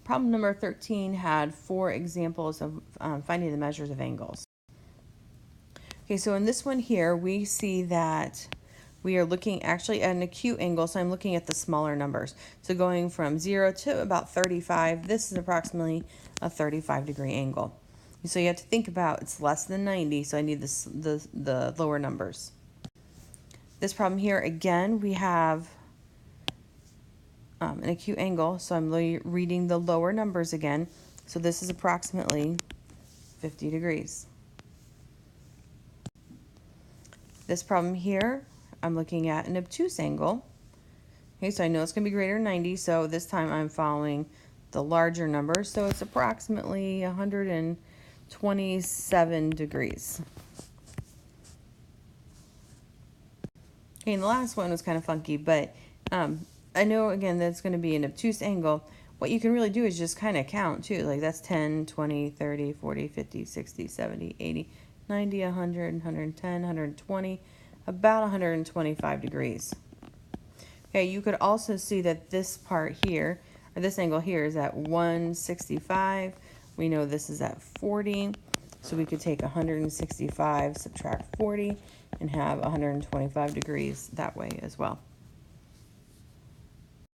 Problem number 13 had 4 examples of finding the measures of angles. Okay, so in this one here, we see that we are looking actually at an acute angle, so I'm looking at the smaller numbers. So going from 0 to about 35, this is approximately a 35-degree angle. So you have to think about it's less than 90, so I need the lower numbers. This problem here, again, we have an acute angle, so I'm reading the lower numbers again. So this is approximately 50 degrees. This problem here, I'm looking at an obtuse angle. Okay, so I know it's going to be greater than 90, so this time I'm following the larger number, so it's approximately 127 degrees. Okay, and the last one was kind of funky, but I know, again, that's going to be an obtuse angle. What you can really do is just kind of count, too. Like, that's 10, 20, 30, 40, 50, 60, 70, 80, 90, 100, 110, 120, about 125 degrees. Okay, you could also see that this part here, or this angle here, is at 165. We know this is at 40, so we could take 165, subtract 40, and have 125 degrees that way as well.